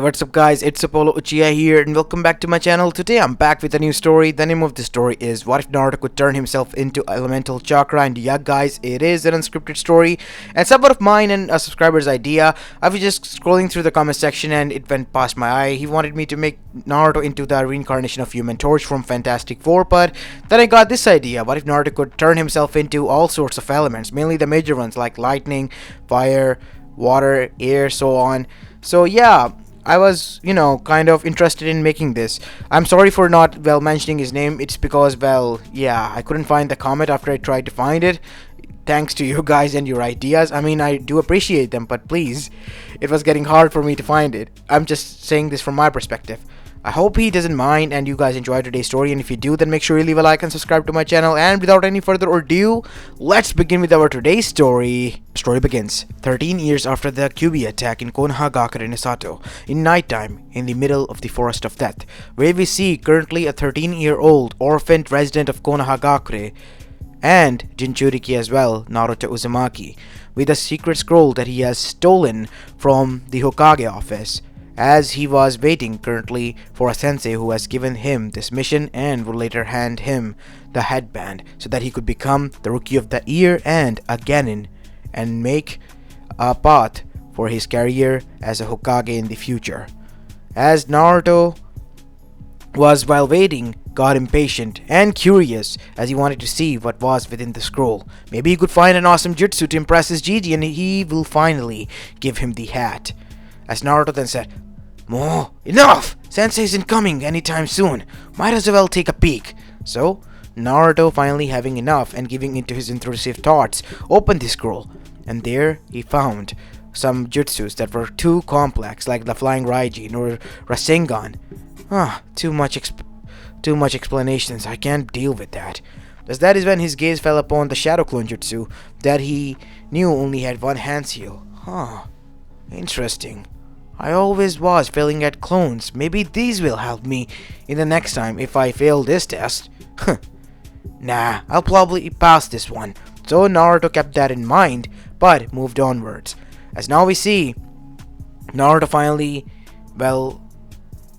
What's up guys, it's Apollo Uchiha here and welcome back to my channel. Today I'm back with a new story. The name of the story is What If Naruto Could Turn Himself into Elemental Chakra. And yeah guys, it is an unscripted story and somewhat of mine and a subscriber's idea. I was just scrolling through the comment section and it went past my eye. He wanted me to make Naruto into the reincarnation of Human Torch from Fantastic Four, but then I got this idea. What if Naruto could turn himself into all sorts of elements, mainly the major ones like lightning, fire, water, air, so on. So yeah, I was, kind of interested in making this. I'm sorry for not, mentioning his name. It's because, I couldn't find the comment after I tried to find it. Thanks to you guys and your ideas. I mean, I do appreciate them, but please, it was getting hard for me to find it. I'm just saying this from my perspective. I hope he doesn't mind and you guys enjoyed today's story, and if you do, then make sure you leave a like and subscribe to my channel. And without any further ado, let's begin with our today's story. Story begins 13 years after the Kyuubi attack in Konoha in Sato, in nighttime, in the middle of the Forest of Death, where we see currently a 13-year-old orphaned resident of Konoha and Jinchuriki as well, Naruto Uzumaki, with a secret scroll that he has stolen from the Hokage office, as he was waiting currently for a sensei who has given him this mission and will later hand him the headband so that he could become the Rookie of the Year and a Genin and make a path for his career as a Hokage in the future. As Naruto was, while waiting, got impatient and curious as he wanted to see what was within the scroll. Maybe he could find an awesome jutsu to impress his Gigi and he will finally give him the hat. As Naruto then said, "More, enough! Sensei isn't coming anytime soon. Might as well take a peek." So, Naruto, finally having enough and giving into his intrusive thoughts, opened the scroll, and there he found some jutsus that were too complex, like the Flying Raijin or Rasengan. Too much explanations. I can't deal with that. As that is when his gaze fell upon the Shadow Clone Jutsu that he knew only had one hand seal. Interesting. I always was failing at clones. Maybe these will help me in the next time if I fail this test. Nah, I'll probably pass this one. So Naruto kept that in mind, but moved onwards. As now we see, Naruto finally,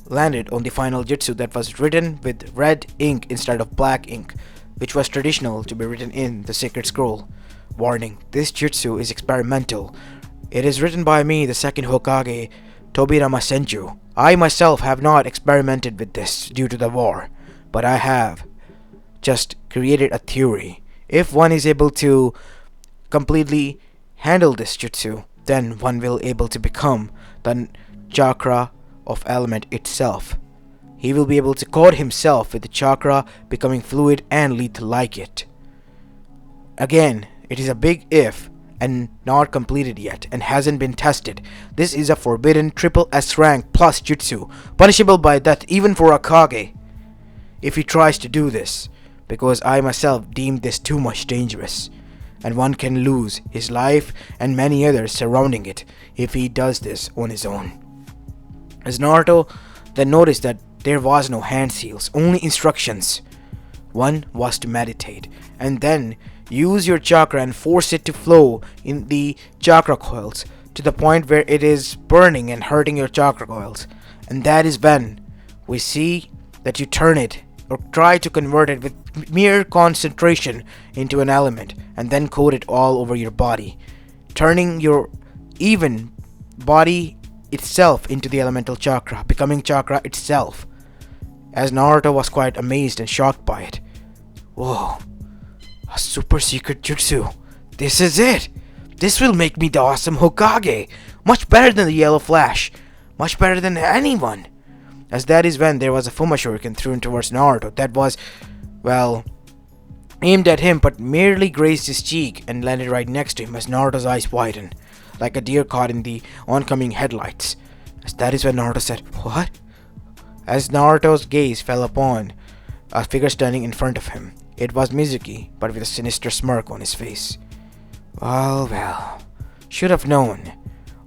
landed on the final jutsu that was written with red ink instead of black ink, which was traditional to be written in the sacred scroll. Warning, this jutsu is experimental. It is written by me, the second Hokage, Tobirama Senju. I myself have not experimented with this due to the war, but I have just created a theory. If one is able to completely handle this jutsu, then one will able to become the chakra of element itself. He will be able to coat himself with the chakra, becoming fluid and lethal like it. Again, it is a big if and not completed yet and hasn't been tested. This is a forbidden triple S rank plus jutsu, punishable by death even for a Kage if he tries to do this, because I myself deemed this too much dangerous, and one can lose his life and many others surrounding it if he does this on his own. As Naruto then noticed that there was no hand seals, only instructions. One was to meditate and then use your chakra and force it to flow in the chakra coils to the point where it is burning and hurting your chakra coils. And that is when we see that you turn it or try to convert it with mere concentration into an element and then coat it all over your body, turning your even body itself into the elemental chakra, becoming chakra itself. As Naruto was quite amazed and shocked by it. Whoa. A super secret jutsu. This is it. This will make me the awesome Hokage. Much better than the Yellow Flash. Much better than anyone. As that is when there was a Fuma Shuriken thrown towards Naruto that was, aimed at him but merely grazed his cheek and landed right next to him as Naruto's eyes widened, like a deer caught in the oncoming headlights. As that is when Naruto said, "What?" As Naruto's gaze fell upon a figure standing in front of him. It was Mizuki, but with a sinister smirk on his face. Well, should have known.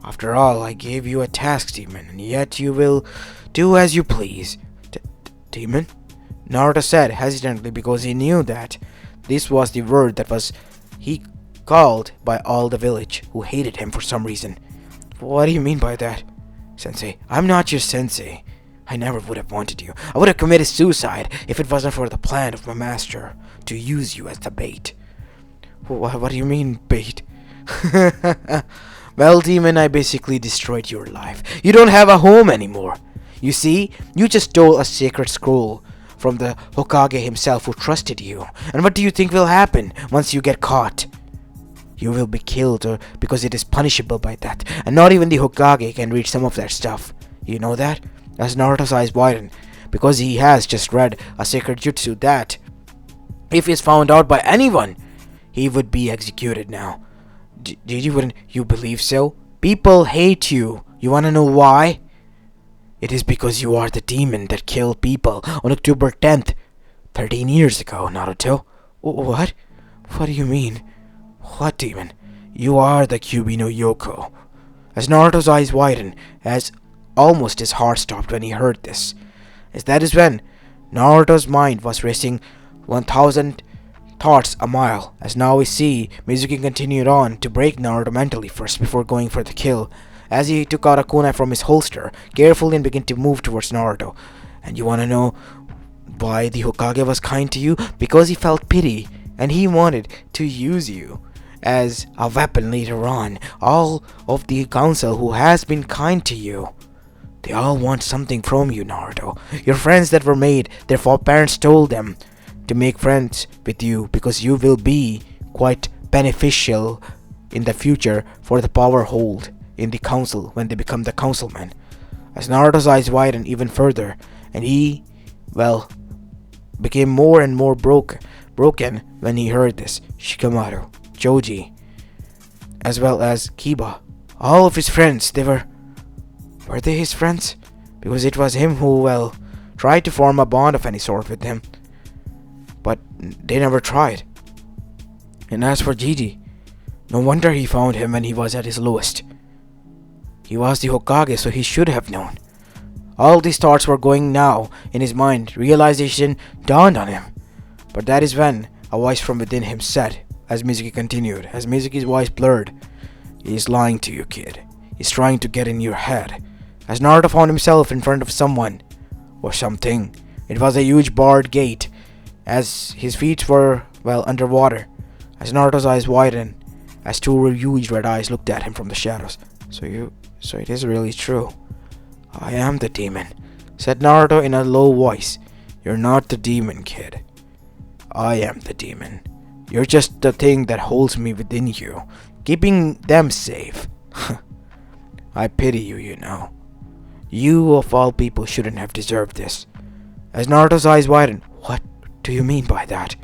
After all, I gave you a task, demon, and yet you will do as you please. Demon? Naruto said hesitantly because he knew that this was the word that was he called by all the village who hated him for some reason. What do you mean by that? Sensei, I'm not your sensei. I never would have wanted you. I would have committed suicide if it wasn't for the plan of my master to use you as the bait. What do you mean, bait? Well, demon, I basically destroyed your life. You don't have a home anymore. You see, you just stole a sacred scroll from the Hokage himself who trusted you. And what do you think will happen once you get caught? You will be killed because it is punishable by that. And not even the Hokage can read some of that stuff. You know that? As Naruto's eyes widen, because he has just read a sacred jutsu that, if he's found out by anyone, he would be executed now. Wouldn't you believe so? People hate you. You wanna know why? It is because you are the demon that killed people on October 10th, 13 years ago, Naruto. What? What do you mean? What demon? You are the Kyuubi no Yoko. As Naruto's eyes widen, as almost his heart stopped when he heard this. As that is when Naruto's mind was racing 1,000 thoughts a mile. As now we see Mizuki continued on to break Naruto mentally first before going for the kill. As he took out a kunai from his holster carefully and began to move towards Naruto. And you wanna know why the Hokage was kind to you? Because he felt pity and he wanted to use you as a weapon later on. All of the council who has been kind to you, they all want something from you, Naruto. Your friends that were made, their parents told them to make friends with you because you will be quite beneficial in the future for the power hold in the council when they become the councilmen. As Naruto's eyes widened even further, and he, became more and more broken when he heard this. Shikamaru, Joji, as well as Kiba, all of his friends, were they his friends? Because it was him who, tried to form a bond of any sort with him. But they never tried. And as for Gigi, no wonder he found him when he was at his lowest. He was the Hokage, so he should have known. All these thoughts were going now in his mind. Realization dawned on him. But that is when a voice from within him said, as Mizuki continued, as Mizuki's voice blurred, "He is lying to you, kid. He's trying to get in your head." As Naruto found himself in front of someone, or something, it was a huge barred gate, as his feet were, underwater. As Naruto's eyes widened, as two huge red eyes looked at him from the shadows. So it is really true. I am the demon, said Naruto in a low voice. You're not the demon, kid. I am the demon. You're just the thing that holds me within you, keeping them safe. I pity you, you know. You of all people shouldn't have deserved this. As Naruto's eyes widened, what do you mean by that?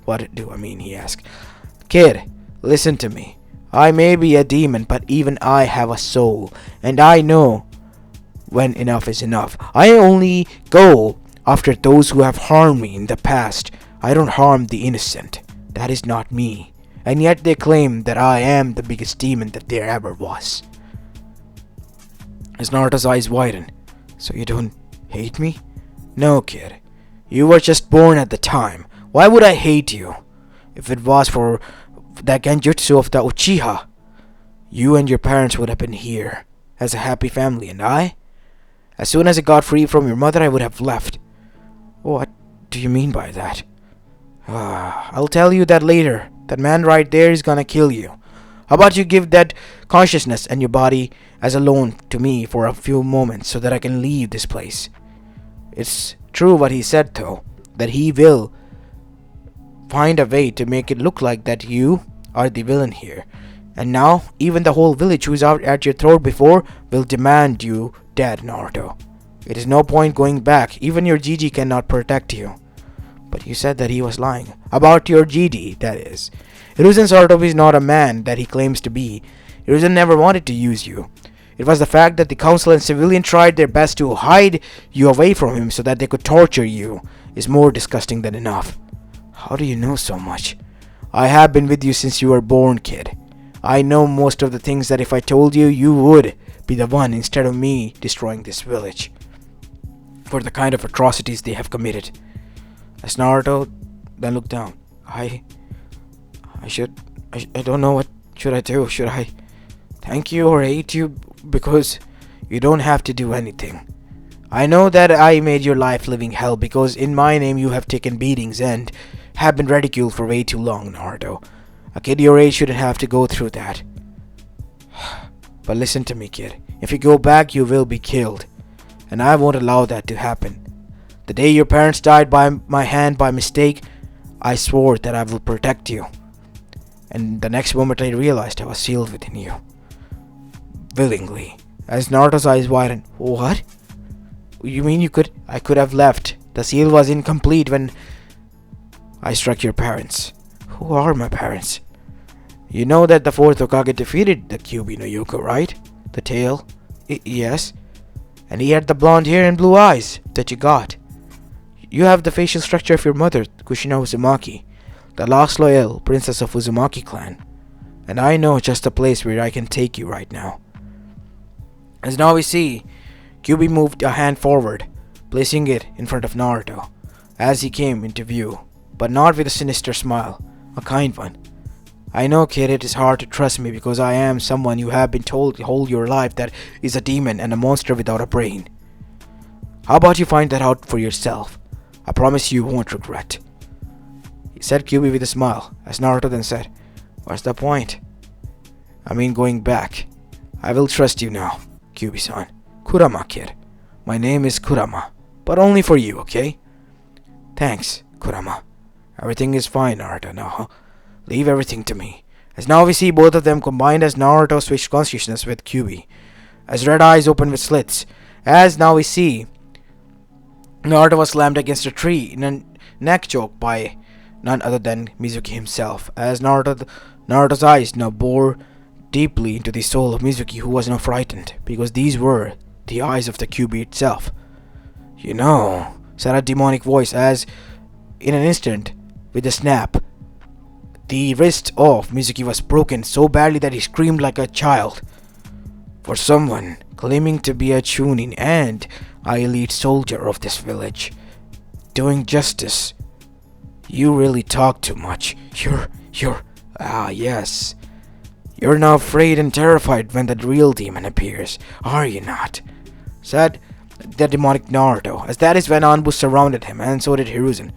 What do I mean, he asked. Kid, listen to me. I may be a demon, but even I have a soul, and I know when enough is enough. I only go after those who have harmed me in the past. I don't harm the innocent. That is not me. And yet they claim that I am the biggest demon that there ever was. As Naruto's eyes widened, so you don't hate me? No, kid. You were just born at the time. Why would I hate you? If it was for that genjutsu of the Uchiha, you and your parents would have been here as a happy family, and I? As soon as I got free from your mother, I would have left. What do you mean by that? I'll tell you that later. That man right there is gonna kill you. How about you give that consciousness and your body as a loan to me for a few moments so that I can leave this place? It's true what he said though, that he will find a way to make it look like that you are the villain here. And now, even the whole village who's out at your throat before will demand you dead, Naruto. It is no point going back. Even your Gigi cannot protect you. But you said that he was lying. About your Gigi, that is. Hiruzen Sarutobi is not a man that he claims to be. Hiruzen never wanted to use you. It was the fact that the council and civilian tried their best to hide you away from him so that they could torture you is more disgusting than enough. How do you know so much? I have been with you since you were born, kid. I know most of the things that if I told you, you would be the one instead of me destroying this village. For the kind of atrocities they have committed. As Naruto then looked down. I don't know what should I do. Should I thank you or hate you? Because You don't have to do anything. I know that I made your life living hell because in my name you have taken beatings and have been ridiculed for way too long, Naruto. A kid your age shouldn't have to go through that. But listen to me, kid. If you go back, you will be killed. And I won't allow that to happen. The day your parents died by my hand by mistake, I swore that I will protect you. And the next moment I realized I was sealed within you. Willingly. As Naruto's eyes widened. What? You mean I could have left? The seal was incomplete when I struck your parents. Who are my parents? You know that the fourth Hokage defeated the Kyuubi no Yoko, right? The tail? Yes. And he had the blonde hair and blue eyes that you got. You have the facial structure of your mother, Kushina Uzumaki, the last loyal princess of Uzumaki clan. And I know just a place where I can take you right now. As now we see, Kyuubi moved a hand forward, placing it in front of Naruto, as he came into view, but not with a sinister smile, a kind one. I know, kid, it is hard to trust me because I am someone you have been told all your life that is a demon and a monster without a brain. How about you find that out for yourself? I promise you won't regret. He said Kyuubi with a smile, as Naruto then said, What's the point? I mean going back. I will trust you now, Kyuubi-san. Kurama, kid. My name is Kurama, but only for you, okay? Thanks, Kurama. Everything is fine, Naruto, now. Leave everything to me. As now we see both of them combined as Naruto switched consciousness with Kyuubi. As red eyes open with slits. As now we see Naruto was slammed against a tree in a neck choke by none other than Mizuki himself. As Naruto's eyes now bore deeply into the soul of Mizuki, who was now frightened, because these were the eyes of the Kyuubi itself. You know, said a demonic voice as, in an instant, with a snap, the wrist of Mizuki was broken so badly that he screamed like a child. For someone claiming to be a chunin and an elite soldier of this village, doing justice, you really talk too much. Yes. You're now afraid and terrified when the real demon appears, are you not? Said the demonic Naruto, as that is when Anbu surrounded him, and so did Hiruzen.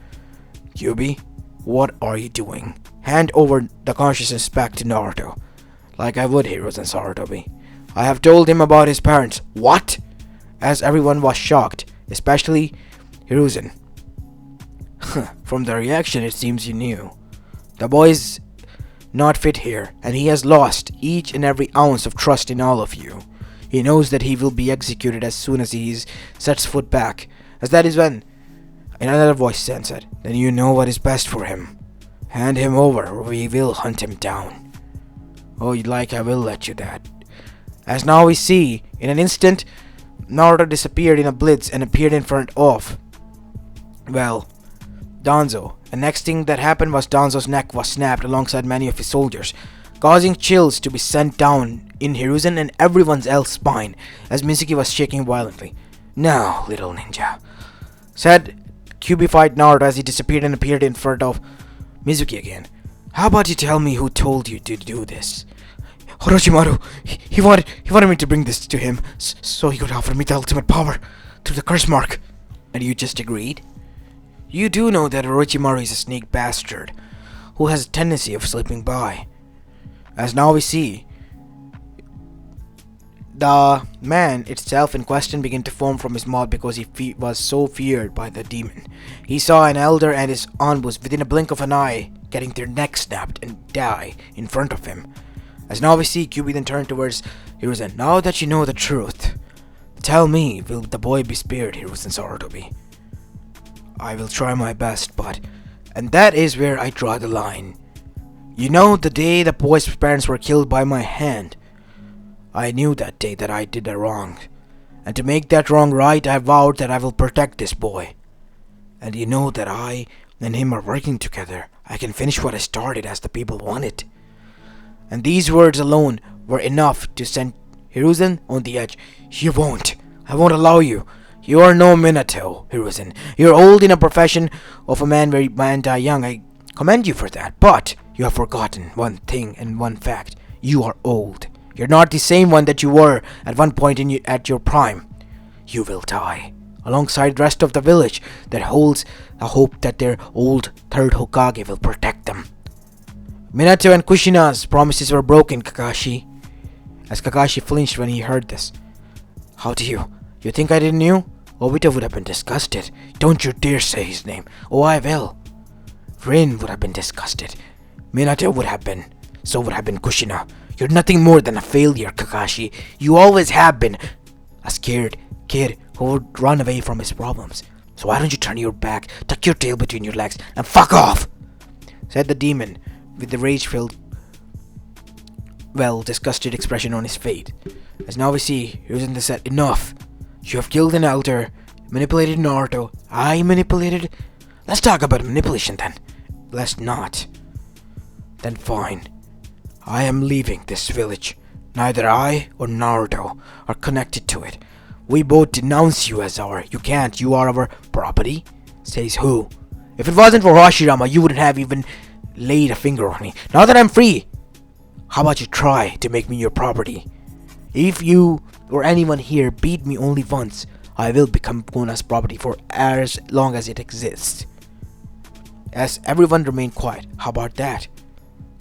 Kyuubi, what are you doing? Hand over the consciousness back to Naruto. Like I would, Hiruzen Sarutobi. I have told him about his parents. What? As everyone was shocked, especially Hiruzen. From the reaction, it seems you knew. The boy's not fit here, and he has lost each and every ounce of trust in all of you. He knows that he will be executed as soon as he sets foot back, as that is when another voice said, Then you know what is best for him. Hand him over, or we will hunt him down. Oh, you like I will let you that. As now we see, in an instant, Naruto disappeared in a blitz and appeared in front of, Danzo. And next thing that happened was Danzo's neck was snapped alongside many of his soldiers, causing chills to be sent down in Hiruzen and everyone else's spine as Mizuki was shaking violently. Now, little ninja, said Kyuubi Naruto as he disappeared and appeared in front of Mizuki again. How about you tell me who told you to do this? Orochimaru, he wanted me to bring this to him so he could offer me the ultimate power through the curse mark. And you just agreed? You do know that Orochimaru is a snake bastard who has a tendency of slipping by. As now we see, the man itself in question began to foam from his mouth because he was so feared by the demon. He saw an elder and his Anbus within a blink of an eye getting their necks snapped and die in front of him. As now we see, Kyuubi then turned towards Hiruzen. Now that you know the truth, tell me, will the boy be spared, Hiruzen Sarutobi? I will try my best, but... And that is where I draw the line. You know, the day the boy's parents were killed by my hand, I knew that day that I did a wrong. And to make that wrong right, I vowed that I will protect this boy. And you know that I and him are working together. I can finish what I started as the people want it. And these words alone were enough to send Hiruzen on the edge. You won't. I won't allow you. You are no Minato, Hiruzen. You're old in a profession of a man where man die young. I commend you for that. But you have forgotten one thing and one fact. You are old. You're not the same one that you were at one point at your prime. You will die, alongside the rest of the village that holds a hope that their old third Hokage will protect them. Minato and Kushina's promises were broken, Kakashi. As Kakashi flinched when he heard this. How do you? You think I didn't know? Obito would have been disgusted. Don't you dare say his name. Oh, I will. Rin would have been disgusted. Minato would have been. So would have been Kushina. You're nothing more than a failure, Kakashi. You always have been. A scared kid who would run away from his problems. So why don't you turn your back, tuck your tail between your legs, and fuck off? Said the demon, with the rage-filled, disgusted expression on his face. As now we see, Hiruzen said, enough. You have killed an elder, manipulated Naruto. I manipulated? Let's talk about manipulation then. Let's not. Then fine. I am leaving this village. Neither I or Naruto are connected to it. We both denounce you as you can't, you are our property? Says who? If it wasn't for Hashirama, you wouldn't have even laid a finger on me. Now that I'm free, how about you try to make me your property? If you or anyone here beat me only once, I will become Konoha's property for as long as it exists. As everyone remained quiet, how about that?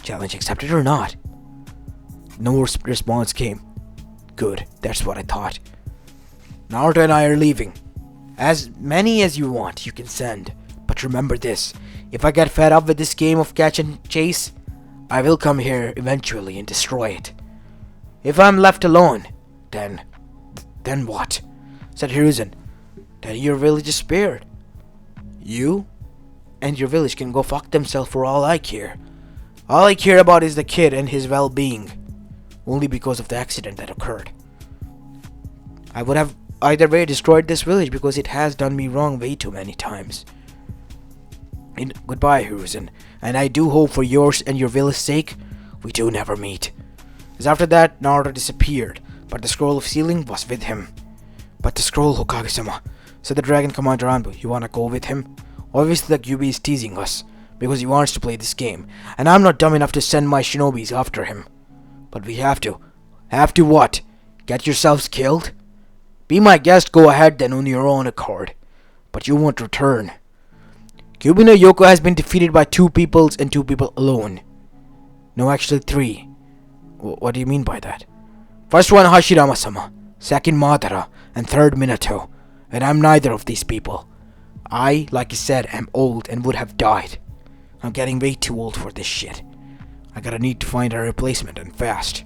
Challenge accepted or not? No response came. Good, that's what I thought. Naruto and I are leaving. As many as you want, you can send. But remember this, if I get fed up with this game of catch and chase, I will come here eventually and destroy it. If I'm left alone, then what? Said Hiruzen. Then your village is spared. You and your village can go fuck themselves for all I care. All I care about is the kid and his well-being. Only because of the accident that occurred. I would have either way destroyed this village because it has done me wrong way too many times. And goodbye, Hiruzen. And I do hope for yours and your village's sake, we do never meet. As after that, Naruto disappeared, but the scroll of sealing was with him. But the scroll, Hokage-sama, said the Dragon Commander Anbu, you wanna go with him? Obviously the QB is teasing us, because he wants to play this game, and I'm not dumb enough to send my shinobis after him. But we have to. Have to what? Get yourselves killed? Be my guest, go ahead then on your own accord. But you won't return. Kyuubi no Yoko has been defeated by 2 peoples and 2 people alone. No, actually 3. What do you mean by that? First one Hashirama-sama, second Madara, and third Minato. And I'm neither of these people. I, like you said, am old and would have died. I'm getting way too old for this shit. I gotta need to find a replacement and fast.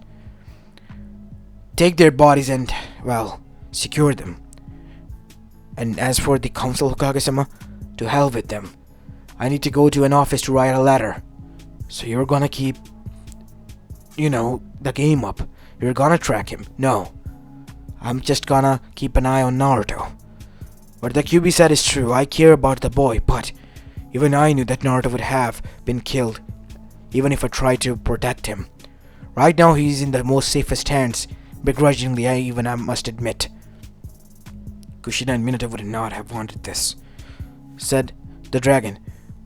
Take their bodies and, secure them. And as for the council, Hokage-sama, to hell with them. I need to go to an office to write a letter. So you're gonna keep, the game up. You're gonna track him. No. I'm just gonna keep an eye on Naruto. What the QB said is true. I care about the boy, but even I knew that Naruto would have been killed, even if I tried to protect him. Right now he's in the most safest hands, begrudgingly I must admit. Kushina and Minato would not have wanted this. Said the dragon.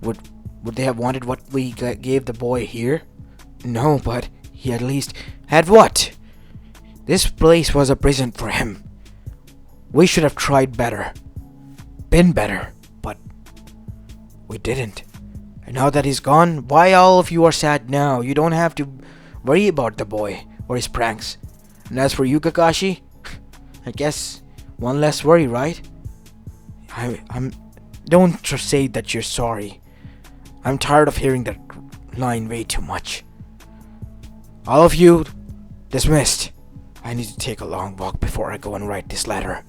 Would they have wanted what we gave the boy here? No, but he at least had what? This place was a prison for him. We should have tried better. Been better, but we didn't. And now that he's gone, why all of you are sad now? You don't have to worry about the boy or his pranks. And as for you, Kakashi, I guess one less worry, right? Don't say that you're sorry. I'm tired of hearing that line way too much. All of you, dismissed. I need to take a long walk before I go and write this letter.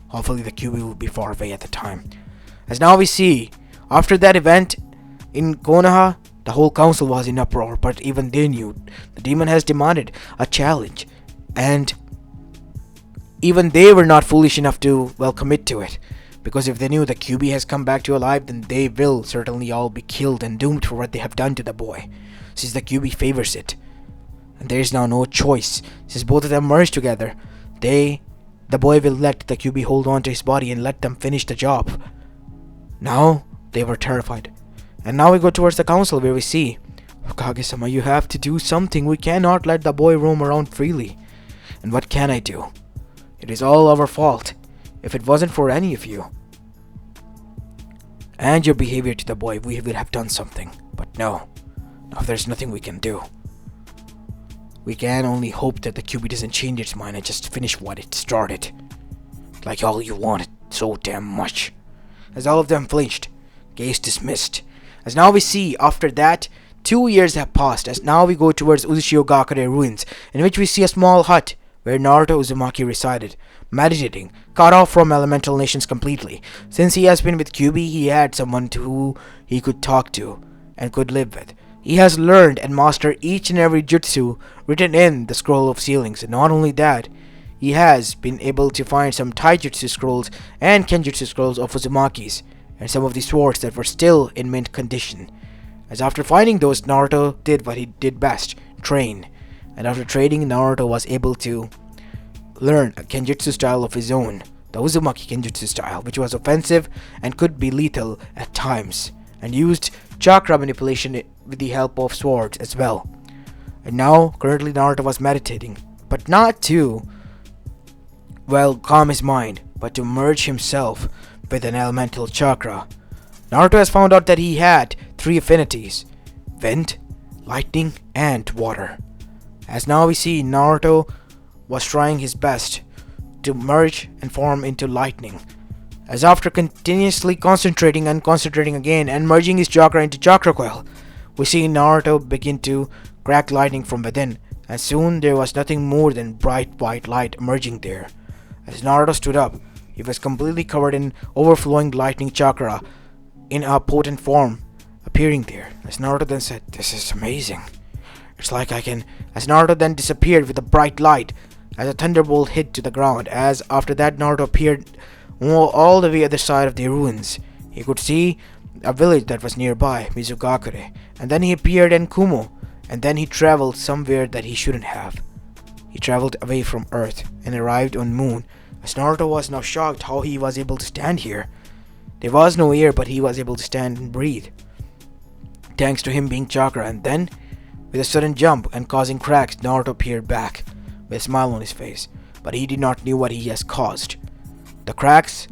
Hopefully the QB will be far away at the time. As now we see, after that event in Konoha, the whole council was in uproar, but even they knew the demon has demanded a challenge, and even they were not foolish enough to, commit to it. Because if they knew the QB has come back to alive, then they will certainly all be killed and doomed for what they have done to the boy, since the QB favors it. And there is now no choice, since both of them merge together. The boy will let the QB hold on to his body and let them finish the job. Now, they were terrified. And now we go towards the council where we see Kage-sama, you have to do something. We cannot let the boy roam around freely. And what can I do? It is all our fault. If it wasn't for any of you and your behavior to the boy, we would have done something. But no. Now there's nothing we can do. We can only hope that the QB doesn't change its mind and just finish what it started. Like all you wanted so damn much. As all of them flinched, gaze dismissed. As now we see, after that, 2 years have passed. As now we go towards Uzushio ruins, in which we see a small hut where Naruto Uzumaki resided, meditating, cut off from elemental nations completely. Since he has been with Kyuubi, he had someone who he could talk to and could live with. He has learned and mastered each and every jutsu written in the scroll of ceilings, and not only that, he has been able to find some taijutsu scrolls and kenjutsu scrolls of Uzumaki's, and some of the swords that were still in mint condition. As after finding those, Naruto did what he did best, train. And after training, Naruto was able to learn a kenjutsu style of his own, the Uzumaki kenjutsu style, which was offensive and could be lethal at times, and used chakra manipulation with the help of swords as well. And now, currently Naruto was meditating, but not to, calm his mind, but to merge himself with an elemental chakra. Naruto has found out that he had 3 affinities: wind, lightning, and water. As now we see, Naruto was trying his best to merge and form into lightning. As after continuously concentrating and concentrating again and merging his chakra into chakra coil, we see Naruto begin to crack lightning from within, and soon there was nothing more than bright white light emerging there. As Naruto stood up, he was completely covered in overflowing lightning chakra in a potent form appearing there. As Naruto then said, "This is amazing. It's like I can..." As Naruto then disappeared with a bright light as a thunderbolt hit to the ground. As after that, Naruto appeared all the way other side of the ruins. He could see a village that was nearby, Mizugakure, and then he appeared in Kumo, and then he traveled somewhere that he shouldn't have. He traveled away from Earth and arrived on Moon. As Naruto was now shocked how he was able to stand here. There was no air, but he was able to stand and breathe, thanks to him being chakra. And then, with a sudden jump and causing cracks, Naruto appeared back with a smile on his face, but he did not know what he has caused. The cracks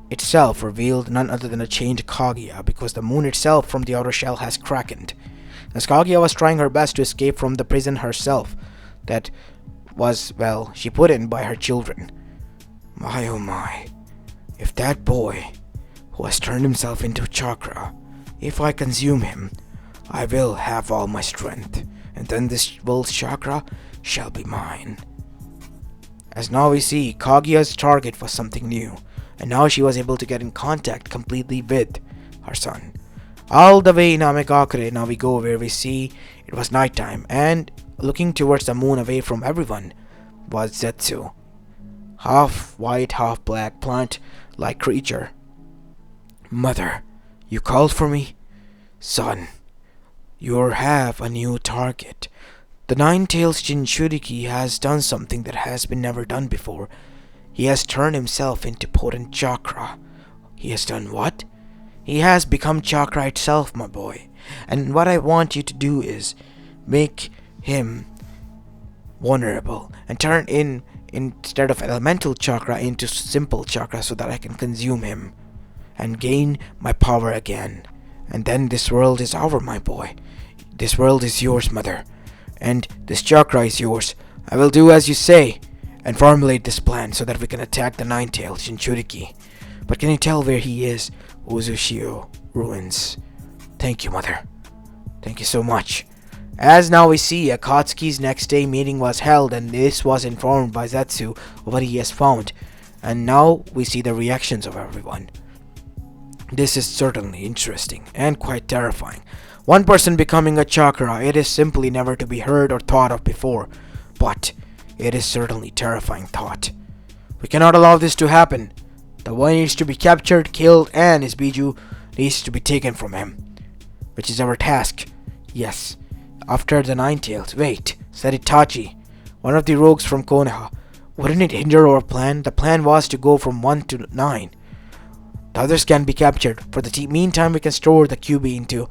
itself revealed none other than a chained Kaguya, because the moon itself from the outer shell has crackened. As Kaguya was trying her best to escape from the prison herself that was, she put in by her children. My oh my, if that boy who has turned himself into chakra, if I consume him, I will have all my strength, and then this world's chakra shall be mine. As now we see, Kaguya's target was something new, and now she was able to get in contact completely with her son. All the way in Amegakure, now we go where we see it was nighttime, and looking towards the moon away from everyone was Zetsu, half white, half black, plant-like creature. Mother, you called for me? Son, you have a new target. The Nine-Tailed Jinchuriki has done something that has been never done before. He has turned himself into potent chakra. He has done what? He has become chakra itself, my boy. And what I want you to do is make him vulnerable and turn instead of elemental chakra into simple chakra so that I can consume him and gain my power again. And then this world is our, my boy. This world is yours, mother. And this chakra is yours. I will do as you say and formulate this plan so that we can attack the Nine-Tailed Jinchuriki. But can you tell where he is? Uzushio ruins. Thank you, mother. Thank you so much. As now we see, Akatsuki's next day meeting was held, and this was informed by Zetsu of what he has found. And now we see the reactions of everyone. This is certainly interesting and quite terrifying. One person becoming a chakra, it is simply never to be heard or thought of before. But it is certainly terrifying thought. We cannot allow this to happen. The boy needs to be captured, killed, and his Biju needs to be taken from him, which is our task. Yes. After the Nine-Tails. Wait, said Itachi, one of the rogues from Konoha. Wouldn't it hinder our plan? The plan was to go from 1 to 9. The others can be captured. For the meantime, we can store the QB into,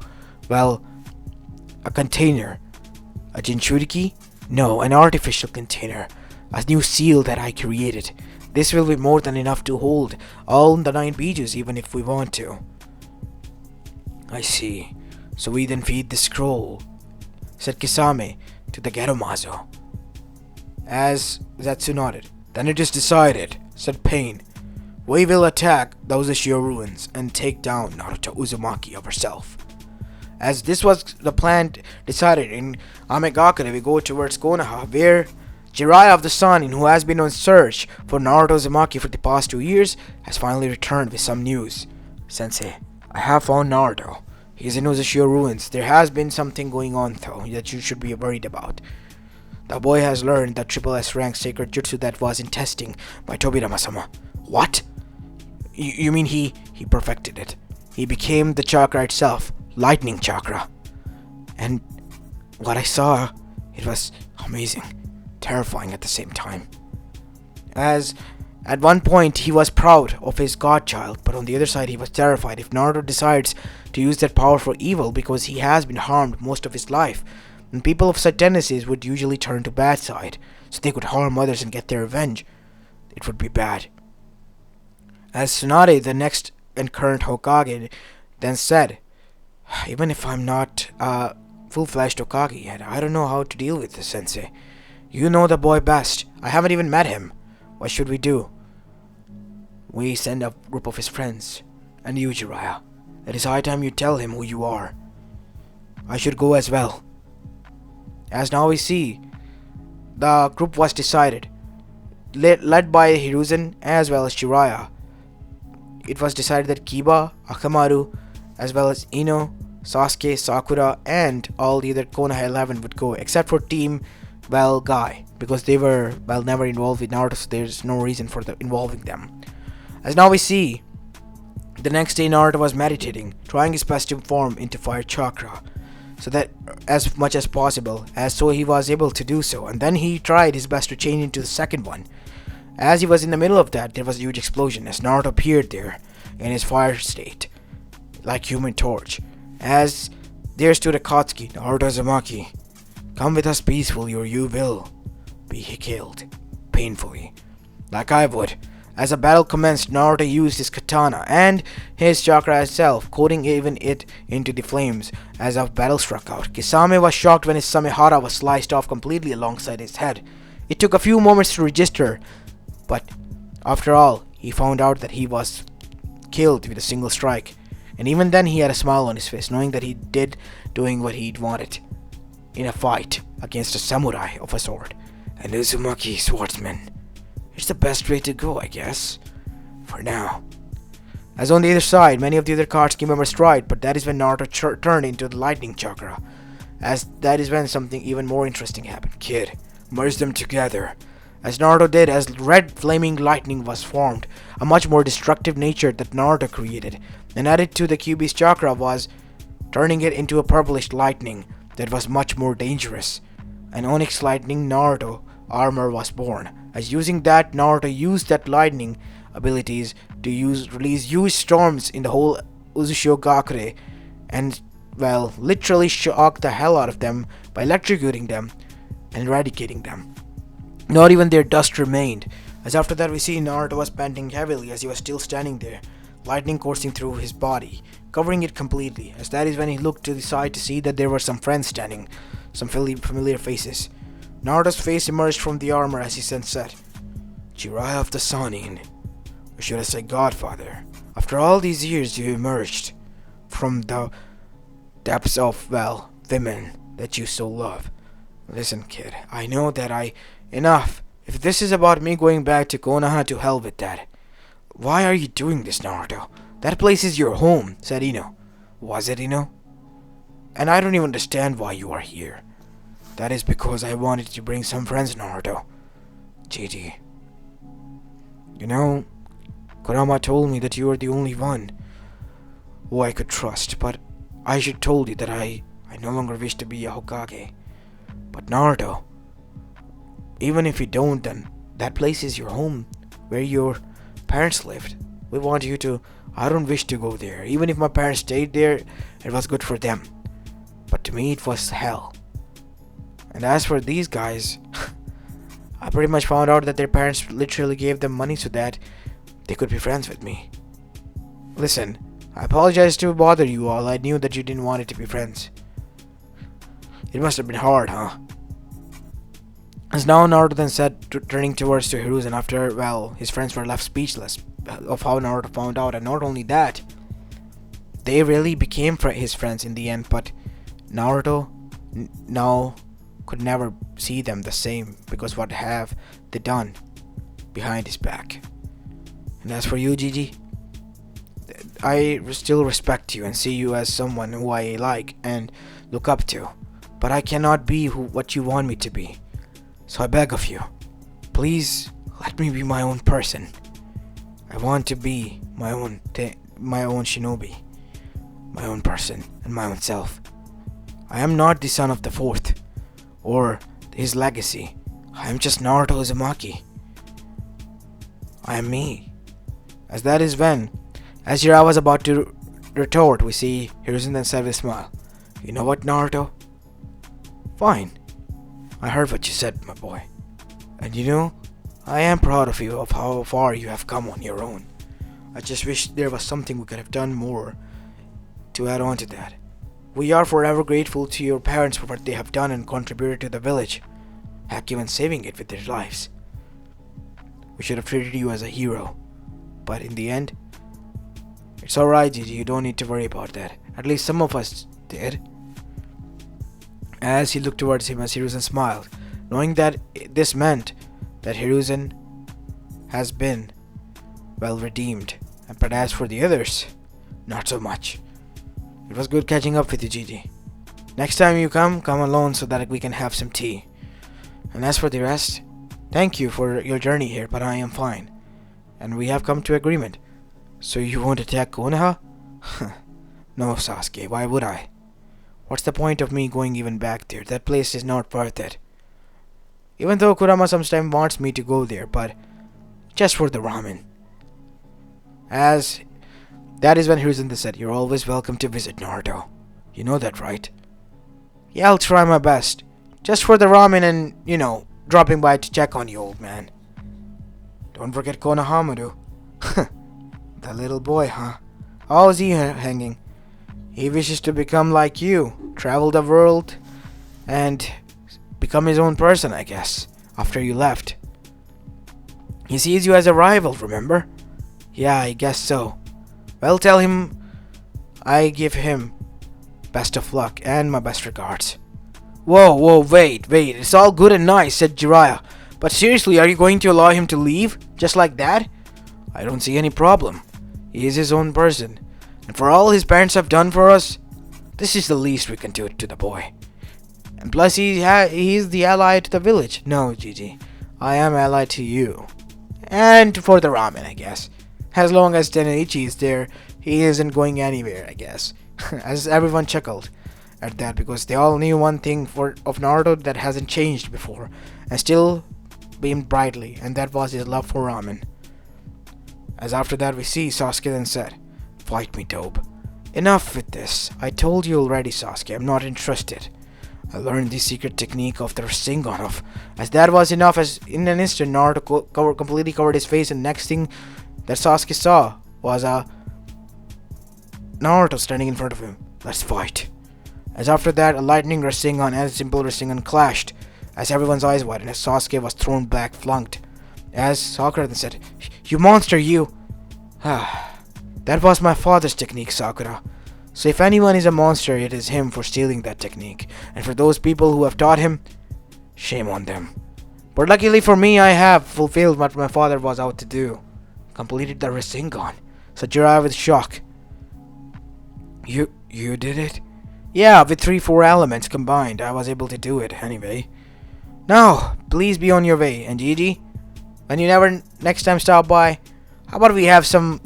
A container. A Jinchuriki? No, an artificial container. A new seal that I created. This will be more than enough to hold all the 9 Bijus even if we want to. I see. So we then feed the scroll, said Kisame to the Geromazo. As Zetsu nodded. Then it is decided, said Pain. We will attack the Uzushio ruins and take down Naruto Uzumaki of herself. As this was the plan decided in Amegakure, we go towards Konoha, where Jiraiya of the Sun, who has been on search for Naruto Uzumaki for the past 2 years, has finally returned with some news. Sensei, I have found Naruto. He is in Uzushio ruins. There has been something going on though that you should be worried about. The boy has learned the triple S rank sacred jutsu that was in testing by Tobirama-sama. What? You mean he perfected it? He became the chakra itself, lightning chakra. And what I saw, it was amazing, terrifying at the same time. As at one point he was proud of his godchild, but on the other side he was terrified if Naruto decides to use that power for evil, because he has been harmed most of his life. And people of such tendencies would usually turn to bad side, so they could harm others and get their revenge. It would be bad. As Tsunade, the next and current Hokage, then said, even if I'm not a full-fledged Hokage yet, I don't know how to deal with this, Sensei. You know the boy best. I haven't even met him. What should we do? We send a group of his friends. And you, Jiraiya. It is high time you tell him who you are. I should go as well. As now we see, the group was decided, led by Hiruzen as well as Jiraiya. It was decided that Kiba, Akamaru, as well as Ino, Sasuke, Sakura, and all the other Konoha 11 would go, except for Team, Guy, because they were, never involved with Naruto, so there's no reason for involving them. As now we see, the next day Naruto was meditating, trying his best to form into Fire Chakra, so that as much as possible, so he was able to do so, and then he tried his best to change into the second one. As he was in the middle of that, there was a huge explosion as Naruto appeared there in his fire state, like Human Torch. As there stood Akatsuki, Naruto Uzumaki. Come with us peacefully or you will be killed, painfully, like I would. As the battle commenced, Naruto used his katana and his chakra itself, coating even it into the flames as the battle struck out. Kisame was shocked when his Samehara was sliced off completely alongside his head. It took a few moments to register, but after all, he found out that he was killed with a single strike. And even then he had a smile on his face, knowing that he did doing what he wanted in a fight against a samurai of a sword. And Uzumaki swordsman. It's the best way to go, I guess. For now. As on the other side, many of the other Akatsuki members tried, but that is when Naruto turned into the lightning chakra. As that is when something even more interesting happened. Kid, merge them together. As Naruto did, as red flaming lightning was formed, a much more destructive nature that Naruto created, and added to the Kyuubi's chakra was turning it into a purplish lightning that was much more dangerous. An onyx lightning Naruto armor was born. As using that, Naruto used that lightning abilities to release huge storms in the whole Uzushio Gakure, and literally shock the hell out of them by electrocuting them and eradicating them. Not even their dust remained, as after that we see Naruto was panting heavily as he was still standing there, lightning coursing through his body, covering it completely, as that is when he looked to the side to see that there were some friends standing, some familiar faces. Naruto's face emerged from the armor as he said, Jiraiya of the Sanin, or should I say Godfather, after all these years you emerged from the depths of, women that you so love. Listen, kid, I know that enough. If this is about me going back to Konoha, to hell with that. Why are you doing this, Naruto? That place is your home, said Ino. Was it, Ino? And I don't even understand why you are here. That is because I wanted to bring some friends, Naruto. GG. You know, Kurama told me that you are the only one who I could trust, but I should told you that I no longer wish to be a Hokage. But Naruto, even if you don't, then that place is your home, where your parents lived. We want you to. I don't wish to go there. Even if my parents stayed there, it was good for them. But to me it was hell. And as for these guys, I pretty much found out that their parents literally gave them money so that they could be friends with me. Listen, I apologize to bother you all. I knew that you didn't want it to be friends. It must have been hard, huh? As now Naruto then said, turning towards to Hiruzen after, well, his friends were left speechless of how Naruto found out. And not only that, they really became his friends in the end, but Naruto now could never see them the same because what have they done behind his back. And as for you, Gigi, I still respect you and see you as someone who I like and look up to, but I cannot be what you want me to be. So I beg of you, please let me be my own person. I want to be my own shinobi, my own person and my own self. I am not the son of the fourth or his legacy. I am just Naruto Uzumaki. I am me. As that is when, as Jiraiya was about to retort, we see Hiruzen then said with a smile, "You know what, Naruto? Fine. I heard what you said, my boy. And you know, I am proud of you, of how far you have come on your own. I just wish there was something we could have done more to add on to that. We are forever grateful to your parents for what they have done and contributed to the village, heck, even saving it with their lives. We should have treated you as a hero. But in the end, it's alright, Gigi, you don't need to worry about that. At least some of us did." As he looked towards him as Hiruzen smiled, knowing that this meant that Hiruzen has been, well, redeemed. But as for the others, not so much. It was good catching up with you, Gigi. Next time you come alone so that we can have some tea. And as for the rest, thank you for your journey here, but I am fine. And we have come to agreement. So you won't attack Konoha? No, Sasuke, why would I? What's the point of me going even back there? That place is not worth it. Even though Kurama sometimes wants me to go there, but just for the ramen. As that is when Hiruzen said, "You're always welcome to visit, Naruto. You know that, right?" "Yeah, I'll try my best. Just for the ramen and, you know, dropping by to check on you, old man." "Don't forget Konohamaru." "The little boy, huh? How's he hanging?" "He wishes to become like you, travel the world, and become his own person, I guess, after you left. He sees you as a rival, remember?" "Yeah, I guess so. Well, tell him I give him best of luck and my best regards." Whoa, wait, it's all good and nice," said Jiraiya. "But seriously, are you going to allow him to leave? Just like that?" "I don't see any problem. He is his own person. And for all his parents have done for us, this is the least we can do to the boy. And plus, he is the ally to the village." "No, Gigi. I am allied to you. And for the ramen, I guess. As long as Tenaichi is there, he isn't going anywhere, I guess." As everyone chuckled at that, because they all knew one thing of Naruto that hasn't changed before, and still beamed brightly, and that was his love for ramen. As after that we see Sasuke then said, "Fight me, dope. Enough with this. I told you already, Sasuke, I'm not interested. I learned the secret technique of the Rasengan of..." As that was enough, as in an instant Naruto completely covered his face, and next thing that Sasuke saw was Naruto standing in front of him. "Let's fight." As after that, a lightning Rasengan and a simple Rasengan clashed, as everyone's eyes widened as Sasuke was thrown back, flunked. As Sakura then said, "You monster, you!" "That was my father's technique, Sakura. So if anyone is a monster, it is him for stealing that technique. And for those people who have taught him, shame on them. But luckily for me, I have fulfilled what my father was out to do. Completed the Rasengan," said Jiraiya with shock. You did it?" "Yeah, with 3-4 elements combined, I was able to do it anyway. Now, please be on your way. And Gigi, when you next time stop by, how about we have some,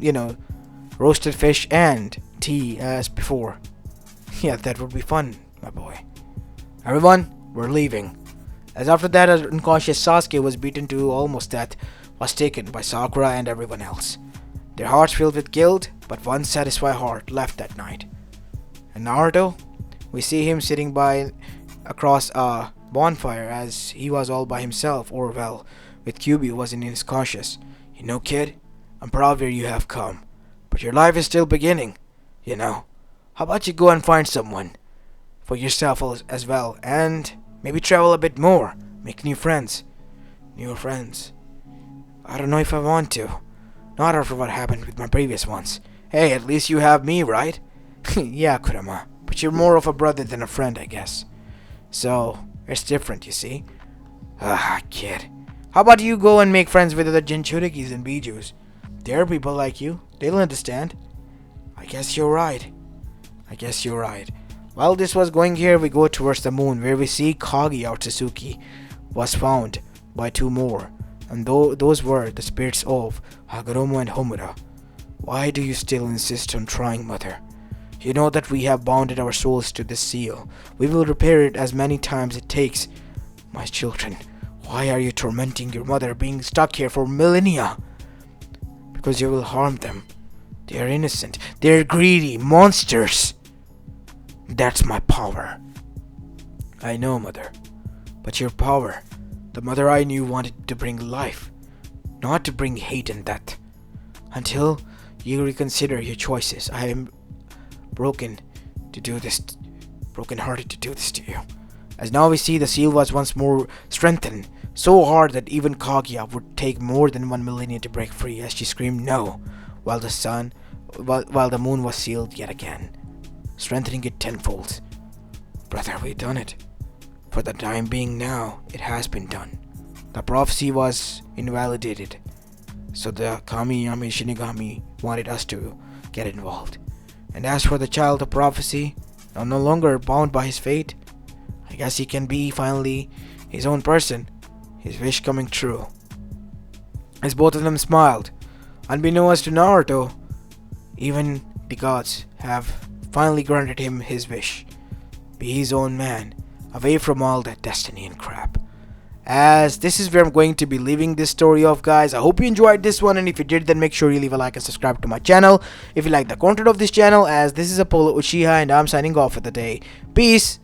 roasted fish and tea as before?" "Yeah, that would be fun, my boy. Everyone, we're leaving." As after that, an unconscious Sasuke was beaten to almost death, was taken by Sakura and everyone else. Their hearts filled with guilt, but one satisfied heart left that night. And Naruto, We see him sitting by across a bonfire as he was all by himself, or well, with Kyubi who wasn't as cautious. You know, kid, I'm proud where you have come, but your life is still beginning. You know, how about you go and find someone for yourself as well, and maybe travel a bit more, make new friends. New friends. I don't know if I want to. Not after what happened with my previous ones. Hey, at least you have me, right? Yeah, Kurama. But you're more of a brother than a friend, I guess. So, it's different, you see. Ah, kid. How about you go and make friends with other Jinchurikis and Bijus? They're people like you. They'll understand. I guess you're right. While this was going here, we go towards the moon, where we see Kaguya or Suzuki was found by two more. And those were the spirits of Hagoromo and Homura. Why do you still insist on trying, mother? You know that we have bounded our souls to this seal. We will repair it as many times it takes. My children, why are you tormenting your mother being stuck here for millennia? Because you will harm them. They are innocent. They are greedy monsters. That's my power. I know, mother. But your power, the mother I knew wanted to bring life, not to bring hate and death. Until you reconsider your choices, I am brokenhearted to do this to you. As now we see the seal was once more strengthened, so hard that even Kaguya would take more than 1 millennia to break free, as she screamed no, while the moon was sealed yet again, strengthening it tenfold. Brother, we've done it. For the time being now, it has been done. The prophecy was invalidated, so the Kami-Yami Shinigami wanted us to get involved. And as for the child of prophecy, now no longer bound by his fate, I guess he can be finally his own person, his wish coming true. As both of them smiled, unbeknownst to Naruto, even the gods have finally granted him his wish. Be his own man, away from all that destiny and crap. As this is where I'm going to be leaving this story off, guys. I hope you enjoyed this one, and if you did, then make sure you leave a like and subscribe to my channel if you like the content of this channel, as this is Apollo Uchiha and I'm signing off for the day. Peace.